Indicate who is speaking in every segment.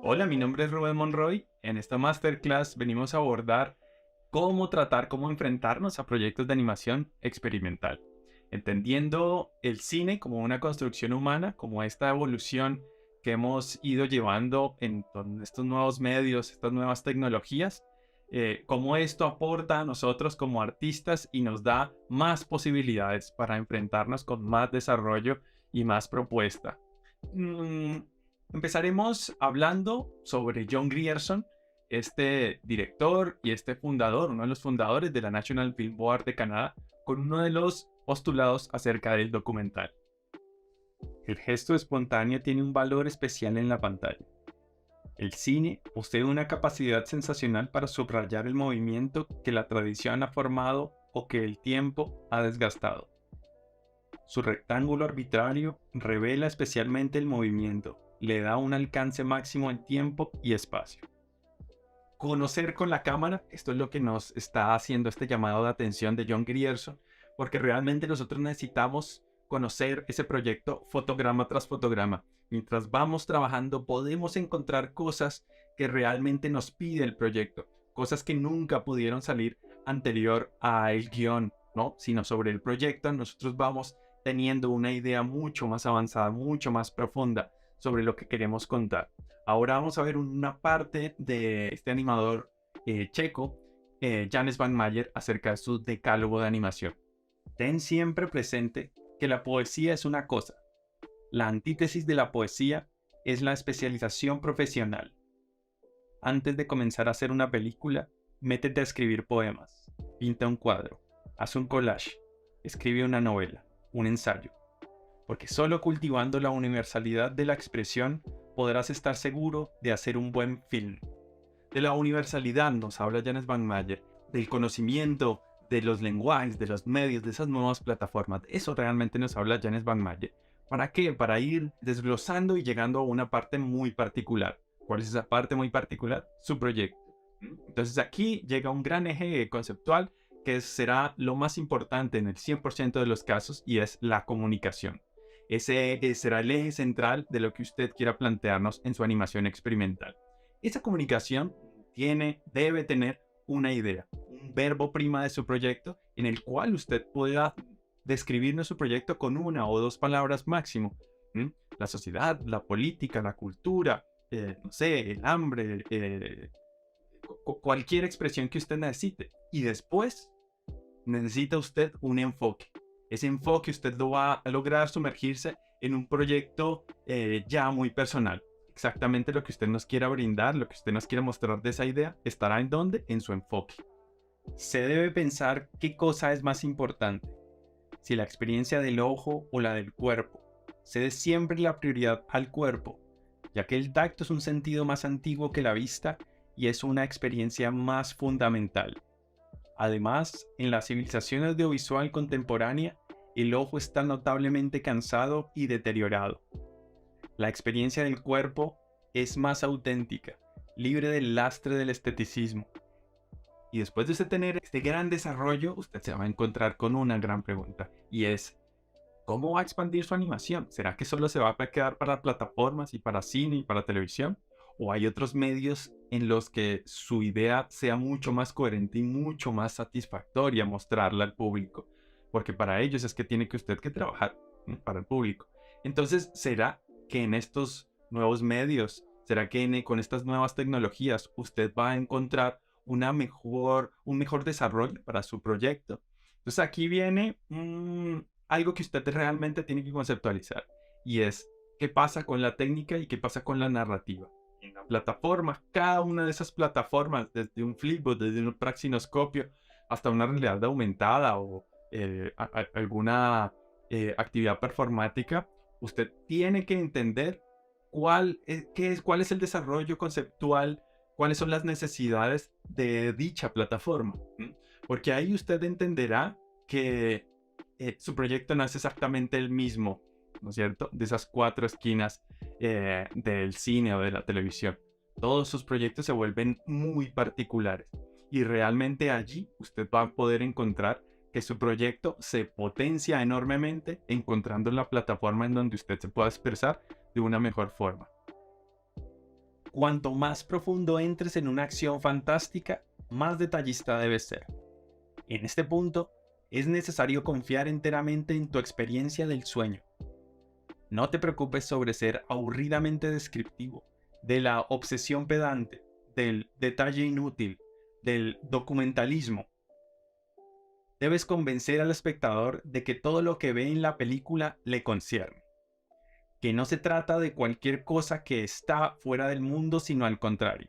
Speaker 1: Hola, mi nombre es Rubén Monroy. En esta masterclass venimos a abordar cómo enfrentarnos a proyectos de animación experimental, entendiendo el cine como una construcción humana, como esta evolución que hemos ido llevando en estos nuevos medios, estas nuevas tecnologías, cómo esto aporta a nosotros como artistas y nos da más posibilidades para enfrentarnos con más desarrollo y más propuesta. Mm, Empezaremos hablando sobre John Grierson, este director y este fundador, uno de los fundadores de la National Film Board de Canadá, con uno de los postulados acerca del documental. El gesto espontáneo tiene un valor especial en la pantalla. El cine posee una capacidad sensacional para subrayar el movimiento que la tradición ha formado o que el tiempo ha desgastado. Su rectángulo arbitrario revela especialmente el movimiento, le da un alcance máximo en tiempo y espacio. Conocer con la cámara, esto es lo que nos está haciendo este llamado de atención de John Grierson, porque realmente nosotros necesitamos conocer ese proyecto fotograma tras fotograma. Mientras vamos trabajando podemos encontrar cosas que realmente nos pide el proyecto, cosas que nunca pudieron salir anterior al guión, ¿no? Sino sobre el proyecto nosotros vamos teniendo una idea mucho más avanzada, mucho más profunda sobre lo que queremos contar. Ahora vamos a ver una parte de este animador checo, Janes Van Mayer, acerca de su decálogo de animación. Ten siempre presente que la poesía es una cosa. La antítesis de la poesía es la especialización profesional. Antes de comenzar a hacer una película, métete a escribir poemas, pinta un cuadro, haz un collage, escribe una novela, un ensayo, porque solo cultivando la universalidad de la expresión podrás estar seguro de hacer un buen film. De la universalidad nos habla Janes Van Mayer, del conocimiento, de los lenguajes, de los medios, de esas nuevas plataformas. De eso realmente nos habla Janes Van Mayer. ¿Para qué? Para ir desglosando y llegando a una parte muy particular. ¿Cuál es esa parte muy particular? Su proyecto. Entonces aquí llega un gran eje conceptual que será lo más importante en el 100% de los casos y es la comunicación. Ese será el eje central de lo que usted quiera plantearnos en su animación experimental. Esa comunicación debe tener una idea, un verbo prima de su proyecto en el cual usted pueda describirnos su proyecto con una o dos palabras máximo. ¿M? La sociedad, la política, la cultura, no sé, el hambre, cualquier expresión que usted necesite. Y después necesita usted un enfoque. Ese enfoque usted lo va a lograr sumergirse en un proyecto ya muy personal. Exactamente lo que usted nos quiera brindar, lo que usted nos quiera mostrar de esa idea, estará en dónde, en su enfoque. Se debe pensar qué cosa es más importante, si la experiencia del ojo o la del cuerpo. Se dé siempre la prioridad al cuerpo, ya que el tacto es un sentido más antiguo que la vista y es una experiencia más fundamental. Además, en la civilización audiovisual contemporánea, el ojo está notablemente cansado y deteriorado. La experiencia del cuerpo es más auténtica, libre del lastre del esteticismo. Y después de usted tener este gran desarrollo, usted se va a encontrar con una gran pregunta, y es, ¿cómo va a expandir su animación? ¿Será que solo se va a quedar para plataformas y para cine y para televisión? ¿O hay otros medios en los que su idea sea mucho más coherente y mucho más satisfactoria mostrarla al público? Porque para ellos es que tiene que usted que trabajar, ¿no? Para el público. Entonces, ¿será que en estos nuevos medios, será que con estas nuevas tecnologías usted va a encontrar un mejor desarrollo para su proyecto? Entonces aquí viene algo que usted realmente tiene que conceptualizar y es qué pasa con la técnica y qué pasa con la narrativa. En la plataforma, cada una de esas plataformas, desde un flipboard, desde un praxinoscopio, hasta una realidad aumentada o alguna actividad performática, usted tiene que entender cuál es el desarrollo conceptual, cuáles son las necesidades de dicha plataforma. Porque ahí usted entenderá que su proyecto no es exactamente el mismo, ¿no es cierto? De esas cuatro esquinas del cine o de la televisión. Todos sus proyectos se vuelven muy particulares y realmente allí usted va a poder encontrar que su proyecto se potencia enormemente encontrando la plataforma en donde usted se pueda expresar de una mejor forma. cuanto más profundo entres en una acción fantástica, más detallista debes ser. En este punto, es necesario confiar enteramente en tu experiencia del sueño. No te preocupes sobre ser aburridamente descriptivo, de la obsesión pedante, del detalle inútil, del documentalismo. Debes convencer al espectador de que todo lo que ve en la película le concierne, que no se trata de cualquier cosa que está fuera del mundo, sino al contrario,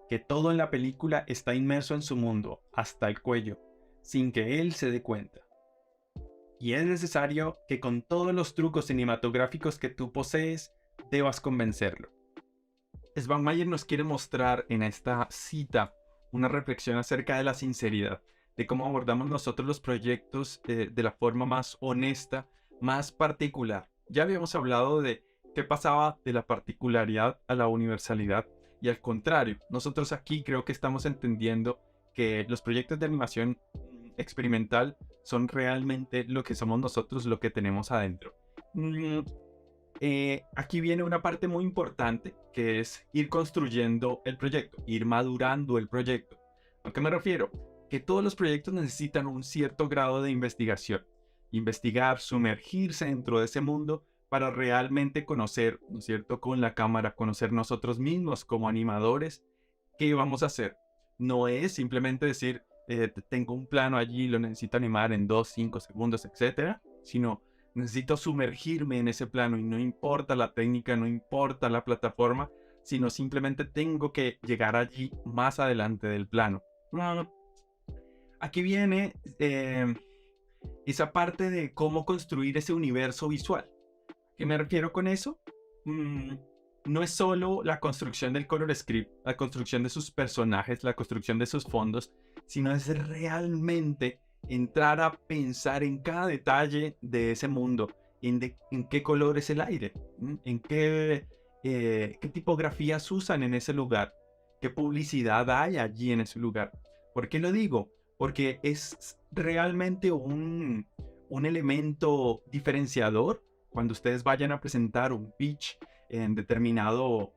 Speaker 1: que todo en la película está inmerso en su mundo, hasta el cuello, sin que él se dé cuenta. Y es necesario que con todos los trucos cinematográficos que tú posees, debas convencerlo. Svanmayer nos quiere mostrar en esta cita una reflexión acerca de la sinceridad, de cómo abordamos nosotros los proyectos de la forma más honesta, más particular. Ya habíamos hablado de qué pasaba de la particularidad a la universalidad, y al contrario, nosotros aquí creo que estamos entendiendo que los proyectos de animación experimental son realmente lo que somos nosotros, lo que tenemos adentro. Aquí viene una parte muy importante, que es ir construyendo el proyecto, ir madurando el proyecto. ¿A qué me refiero? Que todos los proyectos necesitan un cierto grado de investigación. Investigar, sumergirse dentro de ese mundo para realmente conocer, ¿no es cierto?, con la cámara, conocer nosotros mismos como animadores, qué vamos a hacer. No es simplemente decir, tengo un plano allí, lo necesito animar en 2, 5 segundos, etcétera, sino necesito sumergirme en ese plano y no importa la técnica, no importa la plataforma, sino simplemente tengo que llegar allí más adelante del plano. Aquí viene esa parte de cómo construir ese universo visual. ¿Qué me refiero con eso? No es solo la construcción del color script, la construcción de sus personajes, la construcción de sus fondos, sino es realmente entrar a pensar en cada detalle de ese mundo, en qué color es el aire, en qué tipografías usan en ese lugar, qué publicidad hay allí en ese lugar. ¿Por qué lo digo? Porque es realmente un elemento diferenciador cuando ustedes vayan a presentar un pitch en determinado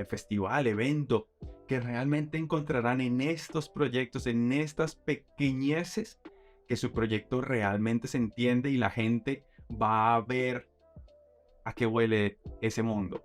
Speaker 1: festival, evento, que realmente encontrarán en estos proyectos, en estas pequeñeces, que su proyecto realmente se entiende y la gente va a ver a qué huele ese mundo.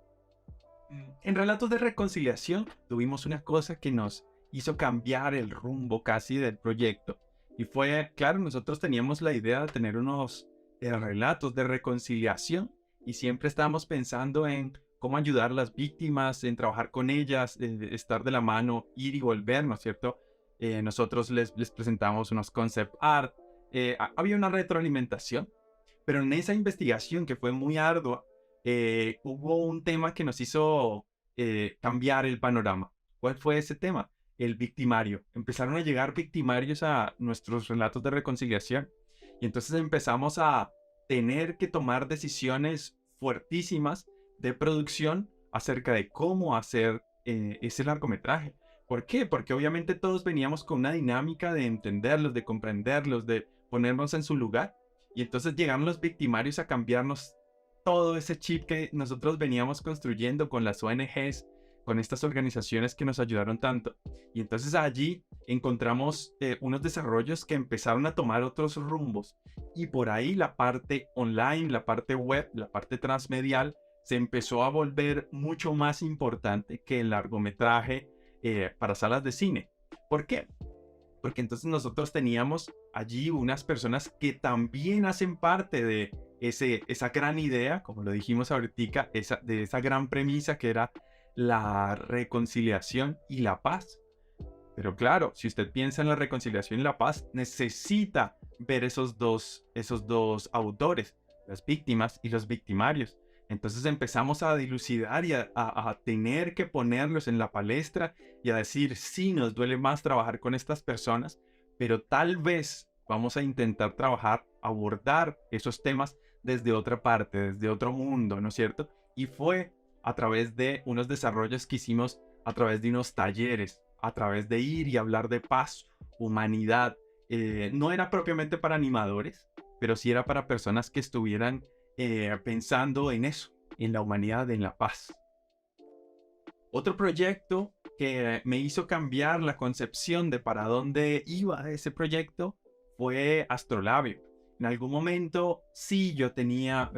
Speaker 1: En Relatos de Reconciliación tuvimos una cosa que nos hizo cambiar el rumbo casi del proyecto, y fue, claro, nosotros teníamos la idea de tener unos relatos de reconciliación y siempre estábamos pensando en cómo ayudar a las víctimas, en trabajar con ellas, estar de la mano, ir y volver, ¿no es cierto? Nosotros les presentamos unos concept art, había una retroalimentación, pero en esa investigación que fue muy ardua, hubo un tema que nos hizo cambiar el panorama. ¿Cuál fue ese tema? El victimario. Empezaron a llegar victimarios a nuestros relatos de reconciliación. Y entonces empezamos a tener que tomar decisiones fuertísimas de producción acerca de cómo hacer ese largometraje. ¿Por qué? Porque obviamente todos veníamos con una dinámica de entenderlos, de comprenderlos, de ponernos en su lugar. Y entonces llegaron los victimarios a cambiarnos todo ese chip que nosotros veníamos construyendo con las ONGs, con estas organizaciones que nos ayudaron tanto. Y entonces allí encontramos unos desarrollos que empezaron a tomar otros rumbos. Y por ahí la parte online, la parte web, la parte transmedial, se empezó a volver mucho más importante que el largometraje para salas de cine. ¿Por qué? Porque entonces nosotros teníamos allí unas personas que también hacen parte de esa gran idea, como lo dijimos ahorita, de esa gran premisa que era la reconciliación y la paz. Pero claro, si usted piensa en la reconciliación y la paz, necesita ver esos dos autores, las víctimas y los victimarios. Entonces empezamos a dilucidar y a tener que ponerlos en la palestra y a decir, sí, nos duele más trabajar con estas personas, pero tal vez vamos a intentar abordar esos temas desde otra parte, desde otro mundo, ¿no es cierto? Y fue a través de unos desarrollos que hicimos, a través de unos talleres, a través de ir y hablar de paz, humanidad. No era propiamente para animadores, pero sí era para personas que estuvieran pensando en eso, en la humanidad, en la paz. Otro proyecto que me hizo cambiar la concepción de para dónde iba ese proyecto fue Astrolabio. En algún momento sí yo tenía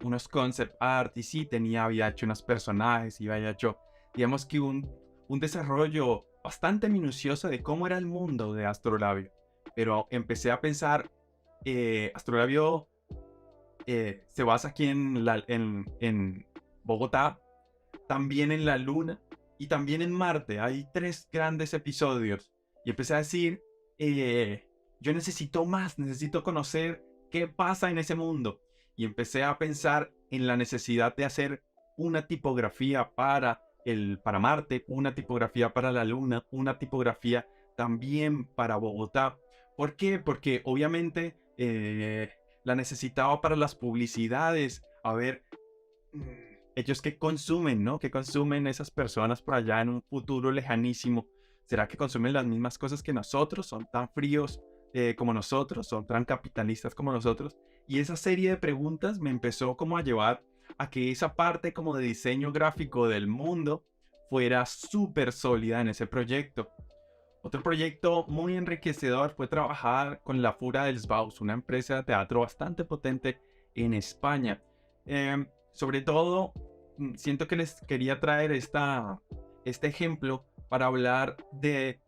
Speaker 1: unos concept art y sí había hecho unos personajes y había hecho, digamos que un desarrollo bastante minucioso de cómo era el mundo de Astrolabio. Pero empecé a pensar, Astrolabio se basa aquí en Bogotá, también en la Luna y también en Marte. Hay 3 grandes episodios. Y empecé a decir, yo necesito más, necesito conocer qué pasa en ese mundo. Y empecé a pensar en la necesidad de hacer una tipografía para Marte, una tipografía para la Luna, una tipografía también para Bogotá. ¿Por qué? Porque obviamente la necesitaba para las publicidades. A ver, ellos qué consumen, ¿no? ¿Qué consumen esas personas por allá en un futuro lejanísimo? ¿Será que consumen las mismas cosas que nosotros? ¿Son tan fríos como nosotros? ¿Son tan capitalistas como nosotros? Y esa serie de preguntas me empezó como a llevar a que esa parte como de diseño gráfico del mundo fuera súper sólida en ese proyecto. Otro proyecto muy enriquecedor fue trabajar con La Fura dels Baus, una empresa de teatro bastante potente en España. Sobre todo, siento que les quería traer este ejemplo para hablar de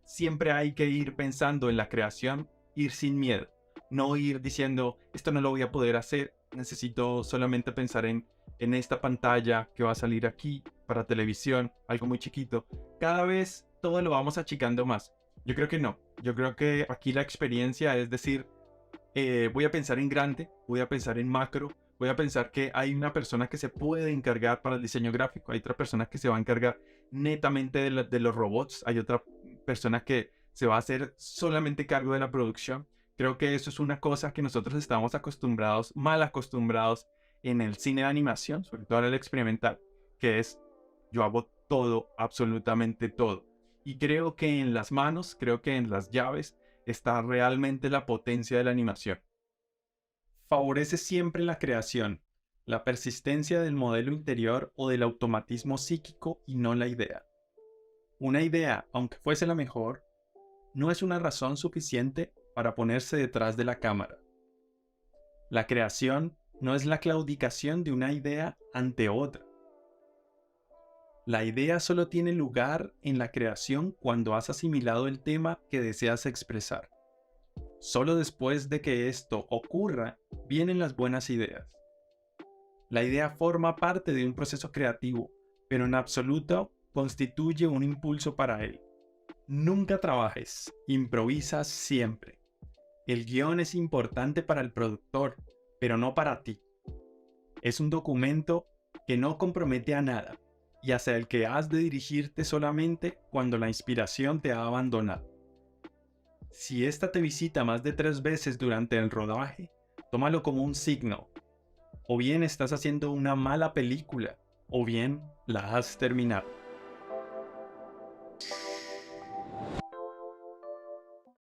Speaker 1: siempre hay que ir pensando en la creación, ir sin miedo, no ir diciendo, esto no lo voy a poder hacer, necesito solamente pensar en esta pantalla que va a salir aquí para televisión, algo muy chiquito. Cada vez todo lo vamos achicando más. Yo creo que no, yo creo que aquí la experiencia es decir, voy a pensar en grande, voy a pensar en macro, voy a pensar que hay una persona que se puede encargar para el diseño gráfico, hay otra persona que se va a encargar netamente de los robots, hay otra persona que se va a hacer solamente cargo de la producción. Creo que eso es una cosa que nosotros estamos acostumbrados, mal acostumbrados en el cine de animación, sobre todo en el experimental, que es yo hago todo, absolutamente todo. Y creo que en las manos, creo que en las llaves, está realmente la potencia de la animación. Favorece siempre la creación, la persistencia del modelo interior o del automatismo psíquico y no la idea. Una idea, aunque fuese la mejor, no es una razón suficiente para ponerse detrás de la cámara. La creación no es la claudicación de una idea ante otra. La idea solo tiene lugar en la creación cuando has asimilado el tema que deseas expresar. Solo después de que esto ocurra, vienen las buenas ideas. La idea forma parte de un proceso creativo, pero en absoluto constituye un impulso para él. Nunca trabajes, improvisa siempre. El guión es importante para el productor, pero no para ti. Es un documento que no compromete a nada y hacia el que has de dirigirte solamente cuando la inspiración te ha abandonado. Si esta te visita más de 3 veces durante el rodaje, tómalo como un signo. O bien estás haciendo una mala película, o bien la has terminado.